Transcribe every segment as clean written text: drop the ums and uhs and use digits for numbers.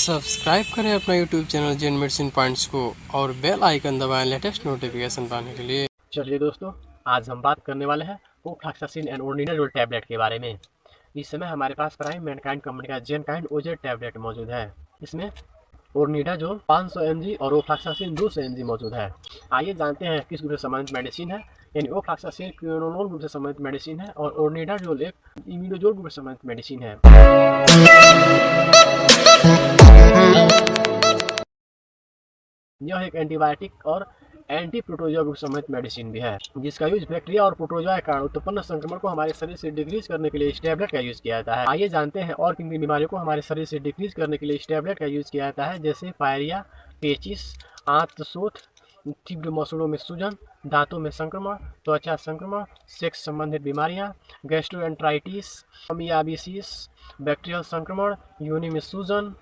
Subscribe करें अपना YouTube channel जेन medicine points को और बेल आइकन दबाएं लेटेस्ट नोटिफिकेशन पाने के लिए। चलिए दोस्तों, आज हम बात करने वाले हैं ओफ्लॉक्सासिन एंड ओर्निडाजोल टैबलेट के बारे में। इस समय हमारे पास प्राइम मैनकाइंड कंपनी का जेनकाइंड ओजेड टैबलेट मौजूद है। इसमें ओर्निडाजोल 500 mg और ओफ्लॉक्सासिन 200 mg मौजूद है। आइए जानते हैं किस ग्रुप से संबंधित मेडिसिन है। यानी ओफ्लॉक्सासिन क्विनोलोन ग्रुप से संबंधित मेडिसिन है और ओर्निडाजोल एक इम्यूनोजोल ग्रुप से संबंधित मेडिसिन है। यह एक एंटीबायोटिक और एंटी प्रोटोजोआ ग्रुप संबंधित मेडिसिन भी है, जिसका यूज बैक्टीरिया और प्रोटोजोआ के कारण उत्पन्न संक्रमण को हमारे शरीर से डिक्रीज करने के लिए इस टैबलेट का यूज किया जाता है। आइए जानते हैं और किन किन बीमारियों को हमारे शरीर से डिक्रीज करने के लिए इस टैबलेट का यूज किया जाता है, जैसे फायरिया, पेचिस, आंतशोथ, तीव्र मसूड़ों में सूजन, दांतों में संक्रमण, त्वचा संक्रमण, सेक्स संबंधित बीमारियां, गैस्ट्रोएंटराइटिस, अमियाबिसिस, बैक्टीरियल संक्रमण, योनि में सूजन,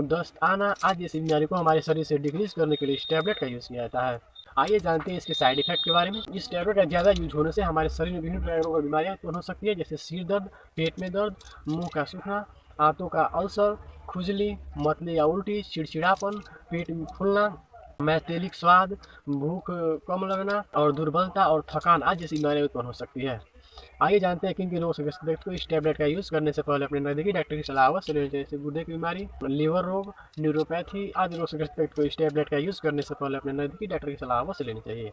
दस्त आना आदि जैसी बीमारियों को हमारे शरीर से डिक्रीज करने के लिए इस टैबलेट का यूज़ किया जाता है। आइए जानते हैं इसके साइड इफेक्ट के बारे में। इस टैबलेट का ज़्यादा यूज होने से हमारे शरीर में विभिन्न प्रकार की बीमारियां उत्पन्न हो सकती है, जैसे सिर दर्द, पेट में दर्द, मुंह का सूखना, आंतों का अल्सर, खुजली, मतली या उल्टी, चिड़चिड़ापन, पेट में फूलना, मैथेलिक स्वाद, भूख कम लगना और दुर्बलता और थकान आदि जैसी बीमारियां उत्पन्न हो सकती है। आइए जानते हैं किन किन रोग से ग्रस्त व्यक्ति को इस टैबलेट का यूज़ करने से पहले अपने नज़दीकी डॉक्टर की सलाह अवश्य लेनी चाहिए, जैसे गुर्दे की बीमारी, लीवर रोग, न्यूरोपैथी आदि रोग से ग्रस्त व्यक्ति को इस टैबलेट का यूज़ करने से पहले अपने नज़दीकी डॉक्टर की सलाह अवश्य लेनी चाहिए।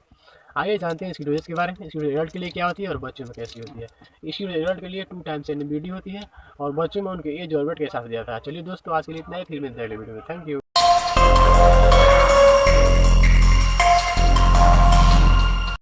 आइए जानते हैं इसकी डोजेज के बारे में। इसकी रिजल्ट के लिए क्या होती है और बच्चों में कैसी होती है। इसकी रिजल्ट के लिए 2 टाइम्स NBD होती है और बच्चों में उनके एज और वेट के हिसाब से दिया था। चलिए दोस्तों, आज के लिए इतना ही, फिर मिलते हैं अगले वीडियो में। Thank you.